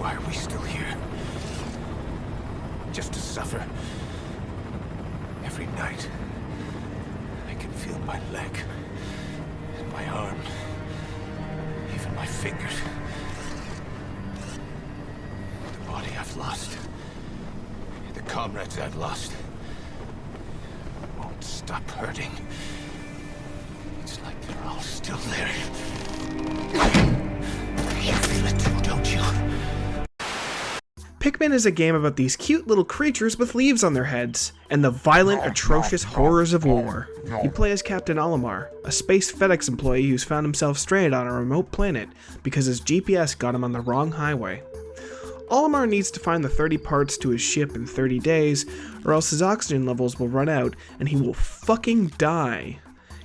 Why are we still here? Just to suffer. Every night, I can feel my leg, and my arm, even my fingers. The body I've lost, the comrades I've lost, won't stop hurting. It's like they're all still there. You feel it too, don't you? Pikmin is a game about these cute little creatures with leaves on their heads, and the violent, atrocious horrors of war. You play as Captain Olimar, a space FedEx employee who's found himself stranded on a remote planet because his GPS got him on the wrong highway. Olimar needs to find the 30 parts to his ship in 30 days, or else his oxygen levels will run out and he will fucking die.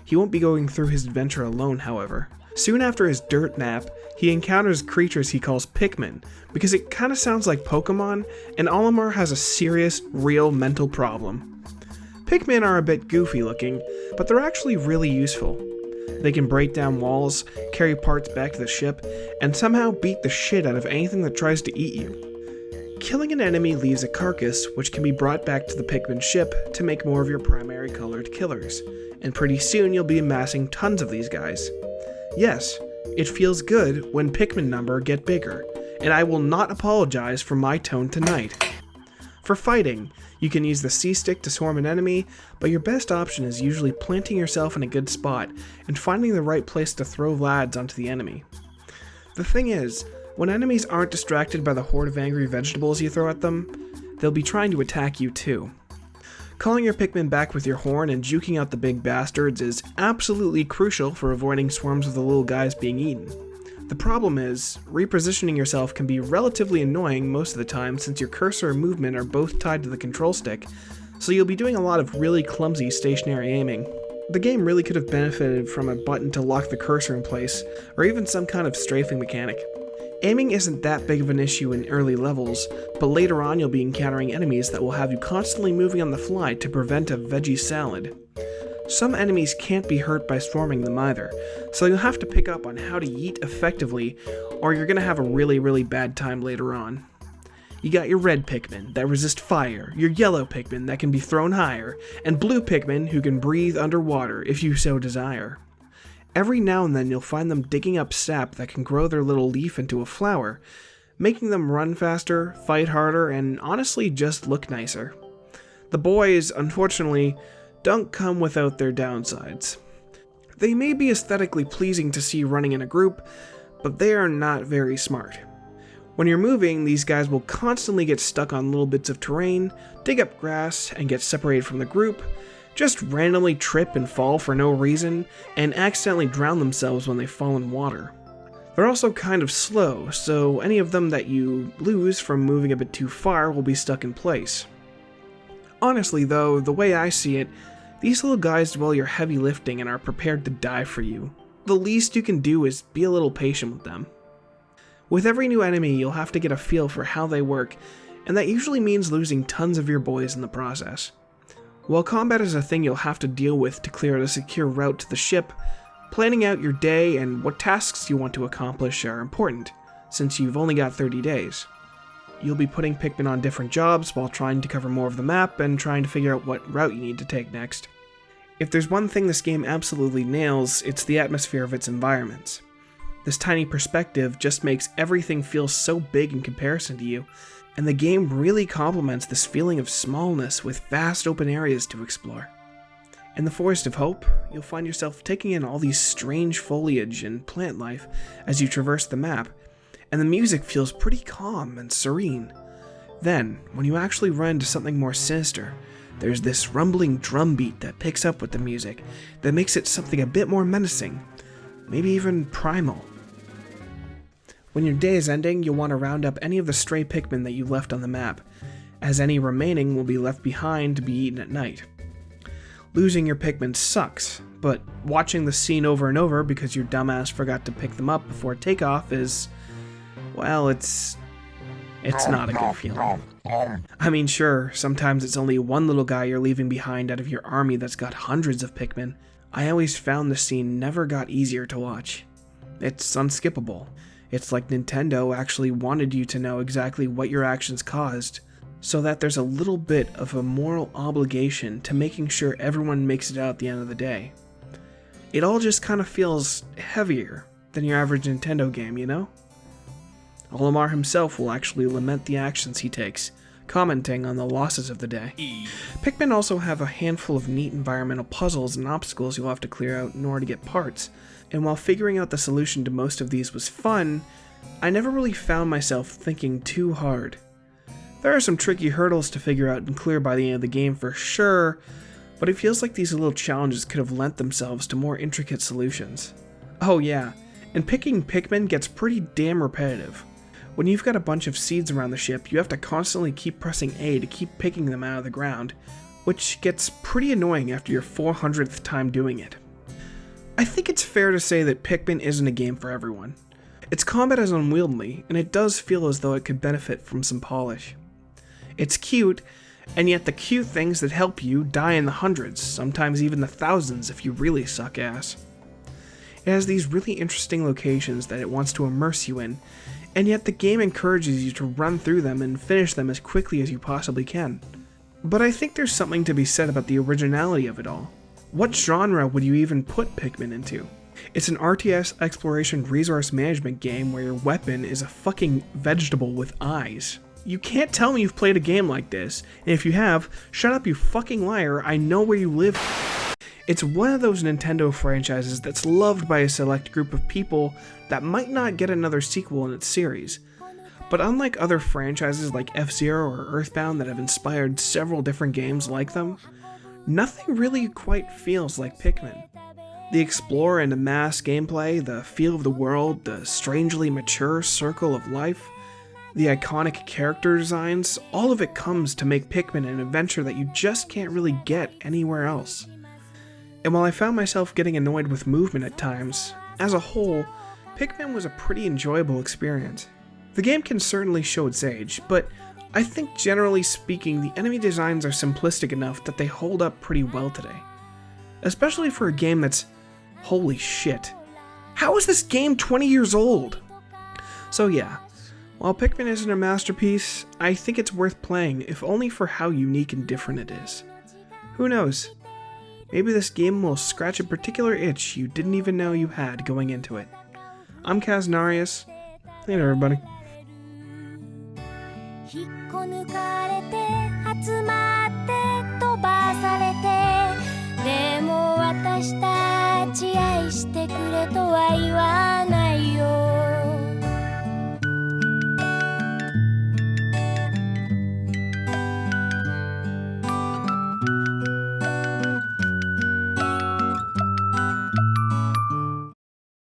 He won't be going through his adventure alone, however. Soon after his dirt nap, he encounters creatures he calls Pikmin, because it kinda sounds like Pokemon, and Olimar has a serious, real mental problem. Pikmin are a bit goofy looking, but they're actually really useful. They can break down walls, carry parts back to the ship, and somehow beat the shit out of anything that tries to eat you. Killing an enemy leaves a carcass, which can be brought back to the Pikmin ship to make more of your primary colored killers, and pretty soon you'll be amassing tons of these guys. Yes, it feels good when Pikmin number get bigger, and I will not apologize for my tone tonight. For fighting, you can use the C-stick to swarm an enemy, but your best option is usually planting yourself in a good spot and finding the right place to throw lads onto the enemy. The thing is, when enemies aren't distracted by the horde of angry vegetables you throw at them, they'll be trying to attack you too. Calling your Pikmin back with your horn and juking out the big bastards is absolutely crucial for avoiding swarms of the little guys being eaten. The problem is, repositioning yourself can be relatively annoying most of the time since your cursor and movement are both tied to the control stick, so you'll be doing a lot of really clumsy stationary aiming. The game really could have benefited from a button to lock the cursor in place, or even some kind of strafing mechanic. Aiming isn't that big of an issue in early levels, but later on you'll be encountering enemies that will have you constantly moving on the fly to prevent a veggie salad. Some enemies can't be hurt by swarming them either, so you'll have to pick up on how to yeet effectively, or you're gonna have a really bad time later on. You got your red Pikmin that resist fire, your yellow Pikmin that can be thrown higher, and blue Pikmin who can breathe underwater if you so desire. Every now and then you'll find them digging up sap that can grow their little leaf into a flower, making them run faster, fight harder, and honestly just look nicer. The boys, unfortunately, don't come without their downsides. They may be aesthetically pleasing to see running in a group, but they are not very smart. When you're moving, these guys will constantly get stuck on little bits of terrain, dig up grass, and get separated from the group, just randomly trip and fall for no reason, and accidentally drown themselves when they fall in water. They're also kind of slow, so any of them that you lose from moving a bit too far will be stuck in place. Honestly though, the way I see it, these little guys do all your heavy lifting and are prepared to die for you. The least you can do is be a little patient with them. With every new enemy, you'll have to get a feel for how they work, and that usually means losing tons of your boys in the process. While combat is a thing you'll have to deal with to clear a secure route to the ship, planning out your day and what tasks you want to accomplish are important, since you've only got 30 days. You'll be putting Pikmin on different jobs while trying to cover more of the map and trying to figure out what route you need to take next. If there's one thing this game absolutely nails, it's the atmosphere of its environments. This tiny perspective just makes everything feel so big in comparison to you, and the game really complements this feeling of smallness with vast open areas to explore. In the Forest of Hope, you'll find yourself taking in all these strange foliage and plant life as you traverse the map, and the music feels pretty calm and serene. Then, when you actually run into something more sinister, there's this rumbling drum beat that picks up with the music that makes it something a bit more menacing, maybe even primal. When your day is ending, you'll want to round up any of the stray Pikmin that you left on the map, as any remaining will be left behind to be eaten at night. Losing your Pikmin sucks, but watching the scene over and over because your dumbass forgot to pick them up before takeoff is, well, it's not a good feeling. I mean, sure, sometimes it's only one little guy you're leaving behind out of your army that's got hundreds of Pikmin. I always found the scene never got easier to watch. It's unskippable. It's like Nintendo actually wanted you to know exactly what your actions caused, so that there's a little bit of a moral obligation to making sure everyone makes it out at the end of the day. It all just kind of feels heavier than your average Nintendo game, you know? Olimar himself will actually lament the actions he takes, commenting on the losses of the day. Pikmin also have a handful of neat environmental puzzles and obstacles you'll have to clear out in order to get parts, and while figuring out the solution to most of these was fun, I never really found myself thinking too hard. There are some tricky hurdles to figure out and clear by the end of the game for sure, but it feels like these little challenges could have lent themselves to more intricate solutions. Oh yeah, and picking Pikmin gets pretty damn repetitive. When you've got a bunch of seeds around the ship, you have to constantly keep pressing A to keep picking them out of the ground, which gets pretty annoying after your 400th time doing it. I think it's fair to say that Pikmin isn't a game for everyone. Its combat is unwieldy, and it does feel as though it could benefit from some polish. It's cute, and yet the cute things that help you die in the hundreds, sometimes even the thousands if you really suck ass. It has these really interesting locations that it wants to immerse you in, and yet the game encourages you to run through them and finish them as quickly as you possibly can. But I think there's something to be said about the originality of it all. What genre would you even put Pikmin into? It's an RTS exploration resource management game where your weapon is a fucking vegetable with eyes. You can't tell me you've played a game like this, and if you have, shut up you fucking liar, I know where you live. It's one of those Nintendo franchises that's loved by a select group of people that might not get another sequel in its series. But unlike other franchises like F-Zero or Earthbound that have inspired several different games like them, nothing really quite feels like Pikmin. The explore and amass gameplay, the feel of the world, the strangely mature circle of life, the iconic character designs, all of it comes to make Pikmin an adventure that you just can't really get anywhere else. And while I found myself getting annoyed with movement at times, as a whole, Pikmin was a pretty enjoyable experience. The game can certainly show its age, but I think generally speaking the enemy designs are simplistic enough that they hold up pretty well today. Especially for a game that's... holy shit. How is this game 20 years old? So yeah, while Pikmin isn't a masterpiece, I think it's worth playing, if only for how unique and different it is. Who knows? Maybe this game will scratch a particular itch you didn't even know you had going into it. I'm Kaznarious. Later, everybody. 引っこ抜かれて集まって飛ばされてでも私たち愛してくれとは言わないよ